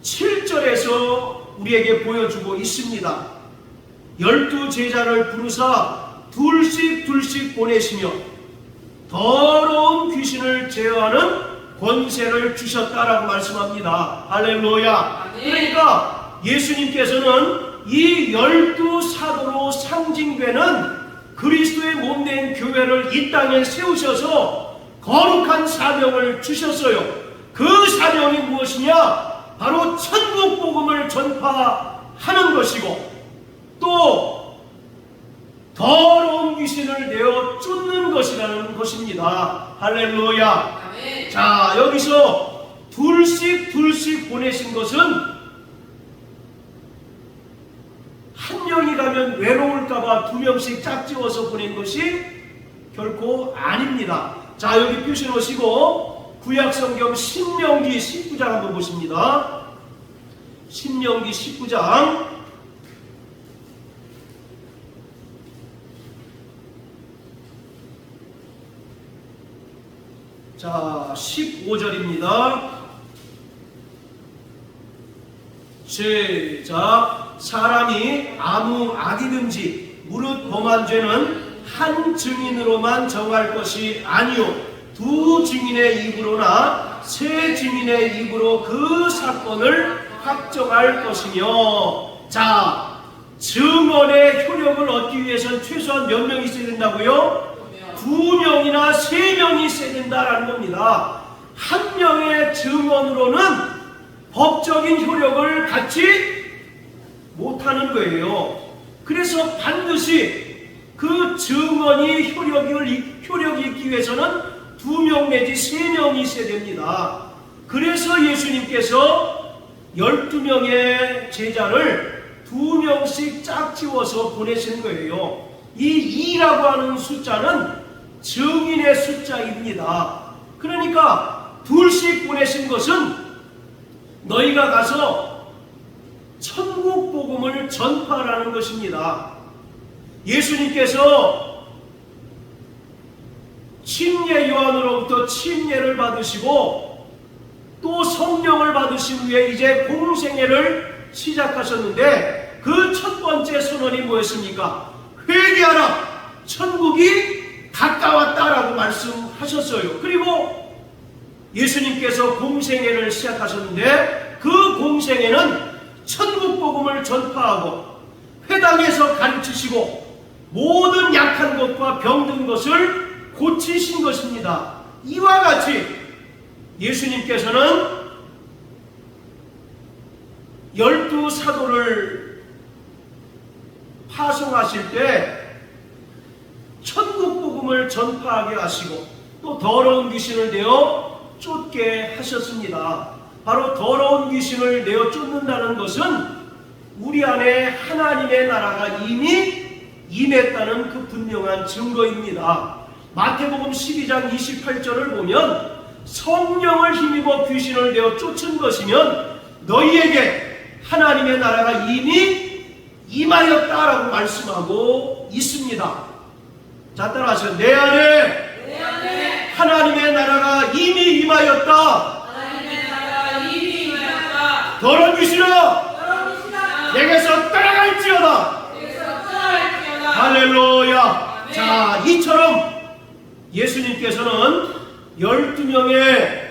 7절에서 우리에게 보여주고 있습니다. 12제자를 부르사 둘씩 보내시며 더러운 귀신을 제어하는 권세를 주셨다라고 말씀합니다. 할렐루야. 그러니까 예수님께서는 이 12사도로 상징되는 그리스도의 몸된 교회를 이 땅에 세우셔서 거룩한 사명을 주셨어요. 그 사명이 무엇이냐? 바로 천국 복음을 전파하는 것이고 또 더러운 귀신을 내어 쫓는 것이라는 것입니다. 할렐루야. 아멘. 자, 여기서 둘씩 보내신 것은 한 명이 가면 외로울까봐 2명씩 짝지어서 보낸 것이 결코 아닙니다. 자, 여기 표시 놓으시고 구약성경 신명기 19장 한번 보십니다. 신명기 19장 자 15절입니다. 시작. 사람이 아무 악이든지 무릇 범한 죄는 한 증인으로만 정할 것이 아니요 두 증인의 입으로나 세 증인의 입으로 그 사건을 확정할 것이며. 자, 증언의 효력을 얻기 위해서는 최소한 몇 명이 있어야 된다고요? 2명이나 3명이 있어야 된다라는 겁니다. 한 명의 증언으로는 법적인 효력을 갖지 못하는 거예요. 그래서 반드시 그 증언이 효력이 있기 위해서는 2명 내지 3명이 있어야 됩니다. 그래서 예수님께서 12명의 제자를 2명씩 짝지워서 보내신 거예요. 이 2라고 하는 숫자는 증인의 숫자입니다. 그러니까 둘씩 보내신 것은 너희가 가서 천국 복음을 전파하라는 것입니다. 예수님께서 침례 요한으로부터 침례를 받으시고 또 성령을 받으신 후에 이제 공생애를 시작하셨는데 그 첫 번째 선언이 뭐였습니까? 회개하라! 천국이 가까웠다라고 말씀하셨어요. 그리고 예수님께서 공생애를 시작하셨는데 그 공생애는 천국 복음을 전파하고 회당에서 가르치시고 모든 약한 것과 병든 것을 고치신 것입니다. 이와 같이 예수님께서는 12 사도를 파송하실 때 천국 복음을 전파하게 하시고 또 더러운 귀신을 내어 쫓게 하셨습니다. 바로 더러운 귀신을 내어 쫓는다는 것은 우리 안에 하나님의 나라가 이미 임했다는 그 분명한 증거입니다. 마태복음 12장 28절을 보면 성령을 힘입어 귀신을 내어 쫓은 것이면 너희에게 하나님의 나라가 이미 임하였다라고 말씀하고 있습니다. 자, 따라하세요. 내 안에 하나님의 나라가 이미 임하였다. 더러운 귀신아 내게서 떠나갈지어다. 할렐루야. 자, 이처럼 예수님께서는 12명의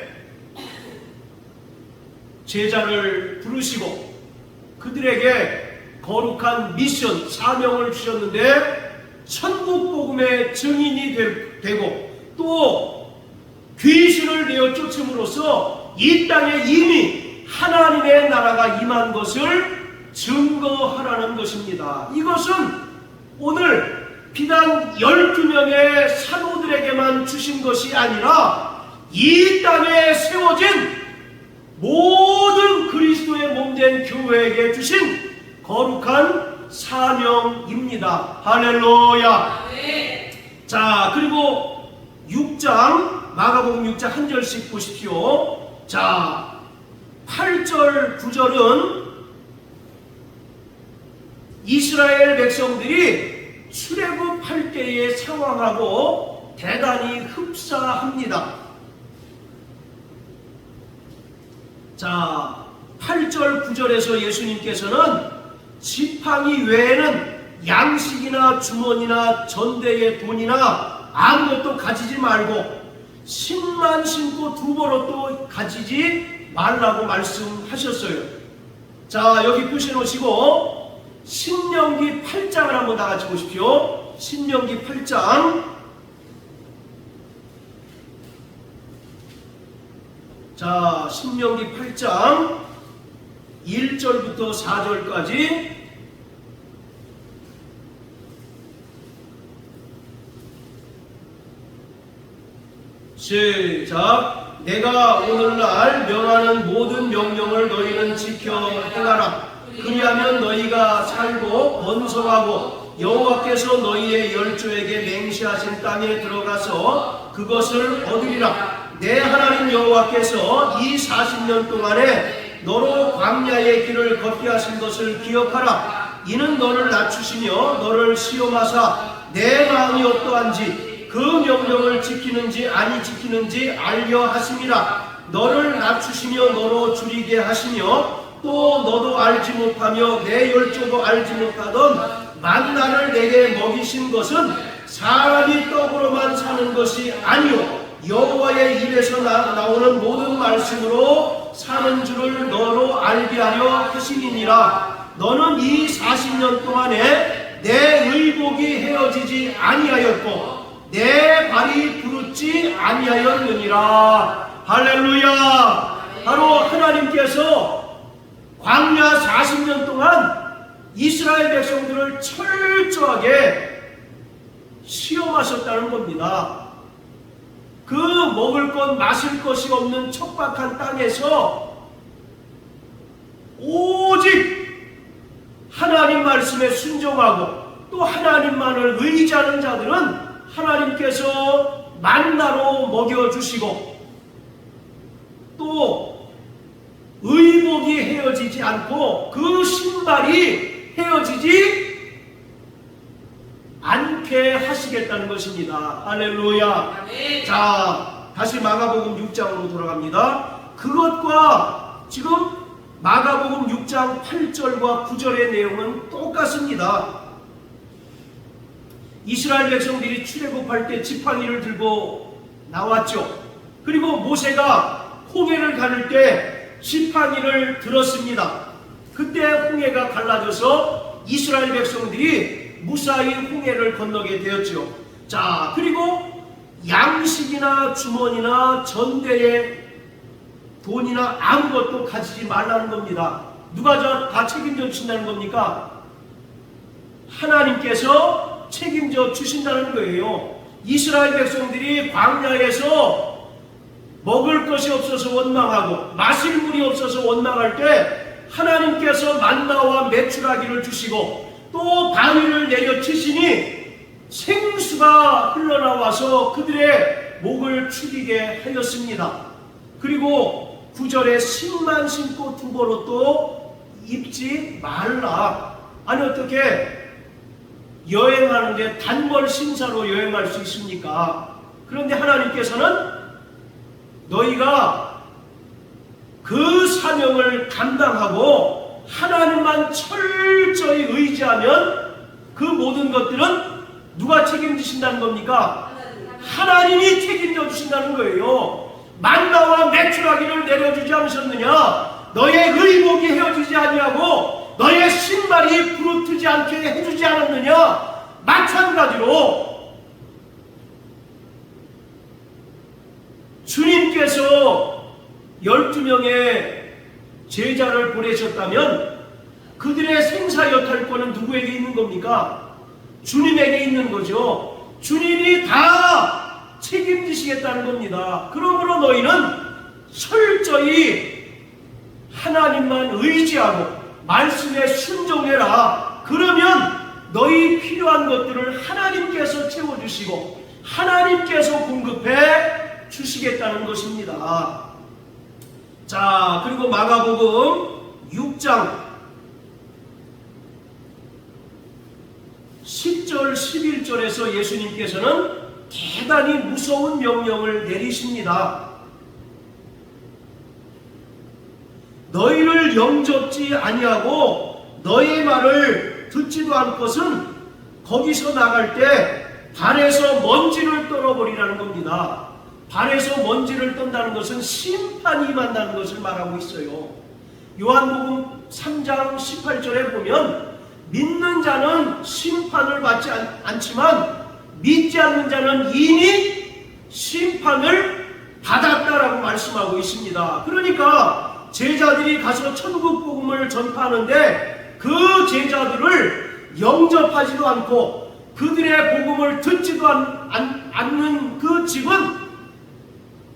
제자를 부르시고 그들에게 거룩한 미션, 사명을 주셨는데 천국 복음의 증인이 되고 또 귀신을 내어 쫓음으로써 이 땅에 이미 하나님의 나라가 임한 것을 증거하라는 것입니다. 이것은 오늘 비단 12명의 사도들에게만 주신 것이 아니라 이 땅에 세워진 모든 그리스도의 몸된 교회에게 주신 거룩한 사명입니다. 할렐루야. 자, 그리고 6장 마가복음 6장 한 절씩 보십시오. 자, 8절 9절은 이스라엘 백성들이 출애굽할 때의 상황하고 대단히 흡사합니다. 자, 8절 9절에서 예수님께서는 지팡이 외에는 양식이나 주머니나 전대의 돈이나 아무것도 가지지 말고 신만 신고 두벌옷도 가지지 말라고 말씀하셨어요. 자, 여기 펴놓으시고 신명기 8장을 한번 다 같이 보십시오. 신명기 8장. 자, 신명기 8장 1절부터 4절까지. 시작. 내가 오늘날 명하는 모든 명령을 너희는 지켜 행하라. 그리하면 너희가 살고 번성하고 여호와께서 너희의 열조에게 맹세하신 땅에 들어가서 그것을 얻으리라. 내 하나님 여호와께서 이 40년 동안에 너로 광야의 길을 걷게 하신 것을 기억하라. 이는 너를 낮추시며 너를 시험하사 내 마음이 어떠한지 그 명령을 지키는지 아니 지키는지 알려 하심이라. 너를 낮추시며 너로 줄이게 하시며 또 너도 알지 못하며 내 열조도 알지 못하던 만나를 내게 먹이신 것은 사람이 떡으로만 사는 것이 아니요 여호와의 입에서 나오는 모든 말씀으로 사는 줄을 너로 알게 하려 하시니라. 너는 이 40년 동안에 내 의복이 헤어지지 아니하였고 내 발이 부르지 아니하였느니라. 할렐루야. 바로 하나님께서 광야 40년 동안 이스라엘 백성들을 철저하게 시험하셨다는 겁니다. 그 먹을 것 마실 것이 없는 척박한 땅에서 오직 하나님 말씀에 순종하고 또 하나님만을 의지하는 자들은 하나님께서 만나로 먹여주시고 또 의복이 헤어지지 않고 그 신발이 헤어지지 않게 하시겠다는 것입니다. 할렐루야. 자, 다시 마가복음 6장으로 돌아갑니다. 그것과 지금 마가복음 6장 8절과 9절의 내용은 똑같습니다. 이스라엘 백성들이 출애굽할 때 지팡이를 들고 나왔죠. 그리고 모세가 홍해를 가를 때 지팡이를 들었습니다. 그때 홍해가 갈라져서 이스라엘 백성들이 무사히 홍해를 건너게 되었죠. 자, 그리고 양식이나 주머니나 전대에 돈이나 아무것도 가지지 말라는 겁니다. 누가 다 책임져 주신다는 겁니까? 하나님께서 책임져 주신다는 거예요. 이스라엘 백성들이 광야에서 먹을 것이 없어서 원망하고 마실 물이 없어서 원망할 때 하나님께서 만나와 메추라기를 주시고 또 바위를 내려치시니 생수가 흘러나와서 그들의 목을 축이게 하였습니다. 그리고 9절에 신만 신고 두벌옷도 입지 말라. 아니 어떻게 여행하는데 단벌 신사로 여행할 수 있습니까? 그런데 하나님께서는 너희가 그 사명을 감당하고 하나님만 철저히 의지하면 그 모든 것들은 누가 책임지신다는 겁니까? 하나님이 책임져 주신다는 거예요. 만나와 메추라기를 내려주지 않으셨느냐? 너의 의복이 헤어지지 아니하고 너의 신발이 부르트지 않게 해주지 않았느냐? 마찬가지로 주님께서 12명의 제자를 보내셨다면 그들의 생사 여탈권은 누구에게 있는 겁니까? 주님에게 있는 거죠. 주님이 다 책임지시겠다는 겁니다. 그러므로 너희는 철저히 하나님만 의지하고 말씀에 순종해라. 그러면 너희 필요한 것들을 하나님께서 채워주시고 하나님께서 공급해 주시겠다는 것입니다. 자, 그리고 마가복음 6장 10절 11절에서 예수님께서는 대단히 무서운 명령을 내리십니다. 너희를 영접지 아니하고 너의 말을 듣지도 않고선 거기서 나갈 때 발에서 먼지를 떨어버리라는 겁니다. 발에서 먼지를 떤다는 것은 심판이 임한다는 것을 말하고 있어요. 요한복음 3장 18절에 보면 믿는 자는 심판을 받지 않지만 믿지 않는 자는 이미 심판을 받았다라고 말씀하고 있습니다. 그러니까 제자들이 가서 천국 복음을 전파하는데 그 제자들을 영접하지도 않고 그들의 복음을 듣지도 않는 그 집은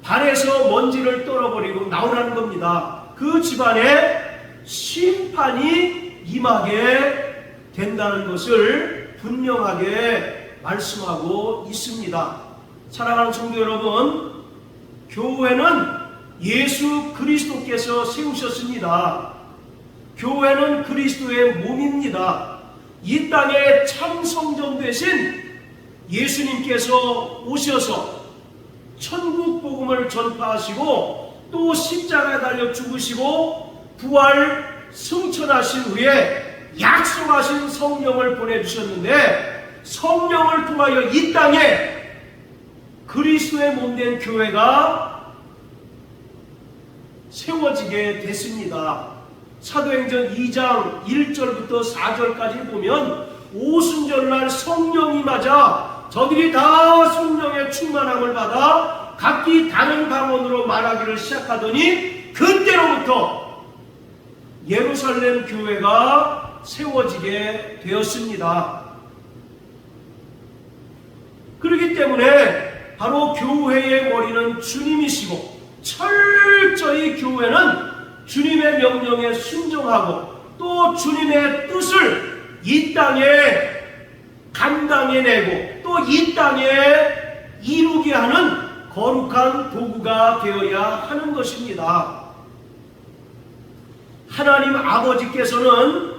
발에서 먼지를 떨어버리고 나오라는 겁니다. 그 집안에 심판이 임하게 된다는 것을 분명하게 말씀하고 있습니다. 사랑하는 성도 여러분, 교회는 예수 그리스도께서 세우셨습니다. 교회는 그리스도의 몸입니다. 이 땅에 참 성전 되신 예수님께서 오셔서 천국 복음을 전파하시고 또 십자가에 달려 죽으시고 부활 승천하신 후에 약속하신 성령을 보내주셨는데 성령을 통하여 이 땅에 그리스도의 몸된 교회가 세워지게 됐습니다. 사도행전 2장 1절부터 4절까지 보면 오순절날 성령이 맞아 저들이 다 성령의 충만함을 받아 각기 다른 방언으로 말하기를 시작하더니 그때로부터 예루살렘 교회가 세워지게 되었습니다. 그렇기 때문에 바로 교회의 머리는 주님이시고 철저히 교회는 주님의 명령에 순종하고 또 주님의 뜻을 이 땅에 감당해내고 또 이 땅에 이루게 하는 거룩한 도구가 되어야 하는 것입니다. 하나님 아버지께서는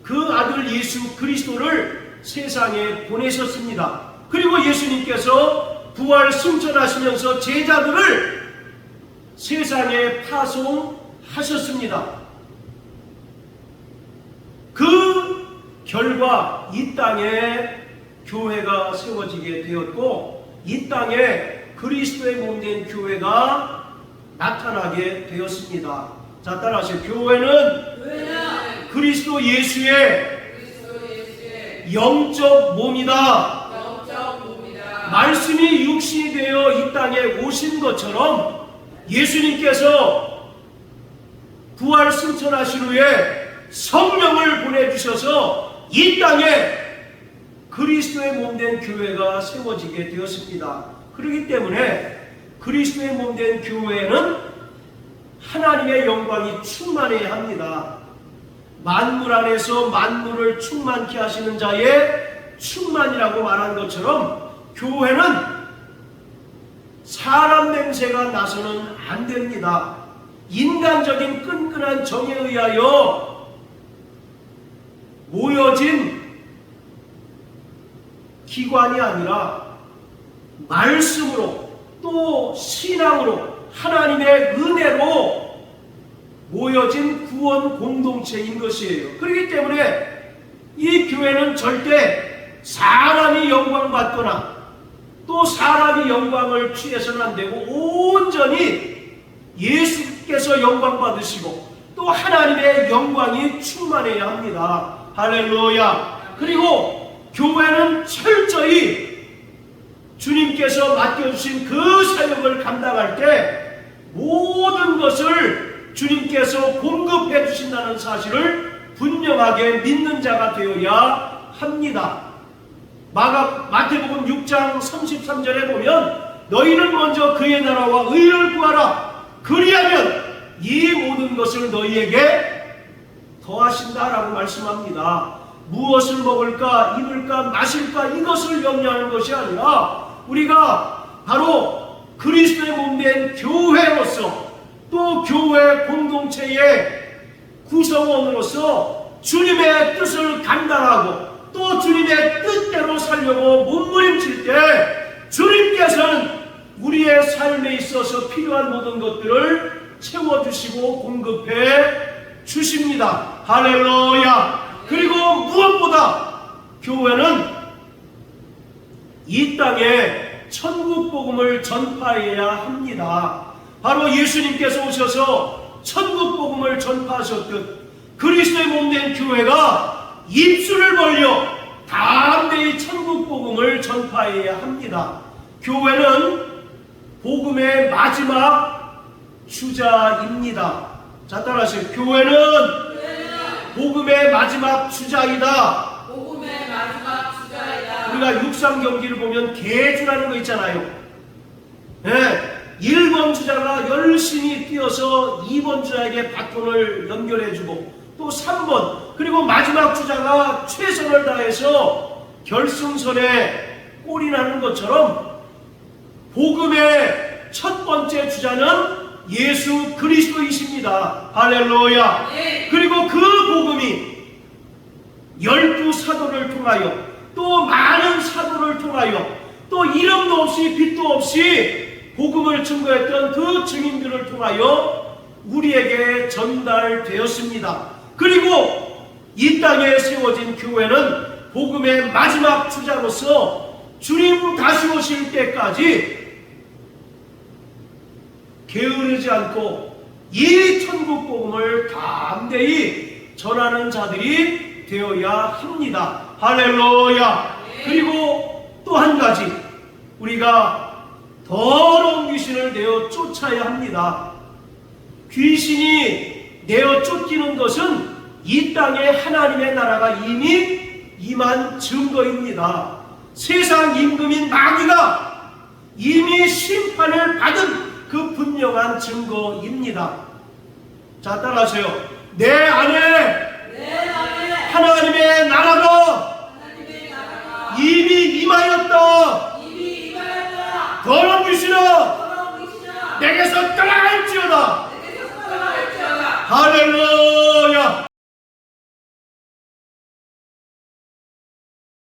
그 아들 예수 그리스도를 세상에 보내셨습니다. 그리고 예수님께서 부활 승천하시면서 제자들을 세상에 파송하셨습니다. 그 결과 이 땅에 교회가 세워지게 되었고 이 땅에 그리스도의 몸된 교회가 나타나게 되었습니다. 자, 따라하세요. 교회는 그리스도 예수의 영적 몸이다. 말씀이 육신이 되어 이 땅에 오신 것처럼 예수님께서 부활 승천하신 후에 성령을 보내주셔서 이 땅에 그리스도의 몸된 교회가 세워지게 되었습니다. 그렇기 때문에 그리스도의 몸된 교회는 하나님의 영광이 충만해야 합니다. 만물 안에서 만물을 충만케 하시는 자의 충만이라고 말한 것처럼 교회는 사람 냄새가 나서는 안 됩니다. 인간적인 끈끈한 정에 의하여 모여진 기관이 아니라 말씀으로 또 신앙으로 하나님의 은혜로 모여진 구원 공동체인 것이에요. 그렇기 때문에 이 교회는 절대 사람이 영광 받거나 또 사람이 영광을 취해서는 안 되고 온전히 예수께서 영광 받으시고 또 하나님의 영광이 충만해야 합니다. 할렐루야. 그리고 교회는 철저히 주님께서 맡겨주신 그 사역을 감당할 때 모든 것을 주님께서 공급해 주신다는 사실을 분명하게 믿는 자가 되어야 합니다. 마태복음 6장 33절에 보면 너희는 먼저 그의 나라와 의를 구하라. 그리하면 이 모든 것을 너희에게 더하신다라고 말씀합니다. 무엇을 먹을까, 입을까, 마실까 이것을 염려하는 것이 아니라 우리가 바로 그리스도의 몸된 교회로서 또 교회 공동체의 구성원으로서 주님의 뜻을 감당하고 또 주님의 뜻대로 살려고 몸부림칠 때 주님께서는 우리의 삶에 있어서 필요한 모든 것들을 채워주시고 공급해 주십니다. 할렐루야. 그리고 무엇보다 교회는 이 땅에 천국 복음을 전파해야 합니다. 바로 예수님께서 오셔서 천국 복음을 전파하셨듯 그리스도의 몸된 교회가 입술을 벌려 담대히 천국 복음을 전파해야 합니다. 교회는 복음의 마지막 주자입니다. 자, 따라하세요. 교회는 복음의 마지막 주자이다. 복음의 마지막 주자이다. 우리가 육상 경기를 보면 계주라는 거 있잖아요. 네, 1번 주자가 열심히 뛰어서 2번 주자에게 바톤을 연결해주고 또 3번 그리고 마지막 주자가 최선을 다해서 결승선에 골이 나는 것처럼 복음의 첫 번째 주자는 예수 그리스도이십니다. 할렐루야. 네. 그리고 그 복음이 12사도를 통하여 또 많은 사도를 통하여 또 이름도 없이 빛도 없이 복음을 증거했던 그 증인들을 통하여 우리에게 전달되었습니다. 그리고 이 땅에 세워진 교회는 복음의 마지막 주자로서 주님 다시 오실 때까지 게으르지 않고 이 천국 복음을 담대히 전하는 자들이 되어야 합니다. 할렐루야. 그리고 또 한 가지, 우리가 더러운 귀신을 내어 쫓아야 합니다. 귀신이 내어 쫓기는 것은 이 땅에 하나님의 나라가 이미 임한 증거입니다. 세상 임금인 마귀가 이미 심판을 받은 그 분명한 증거입니다. 자, 따라하세요. 내 안에 하나님의 나라가 이미 임하였다. 더러운 귀신아 내게서 떠나갈지어다. 할렐루야.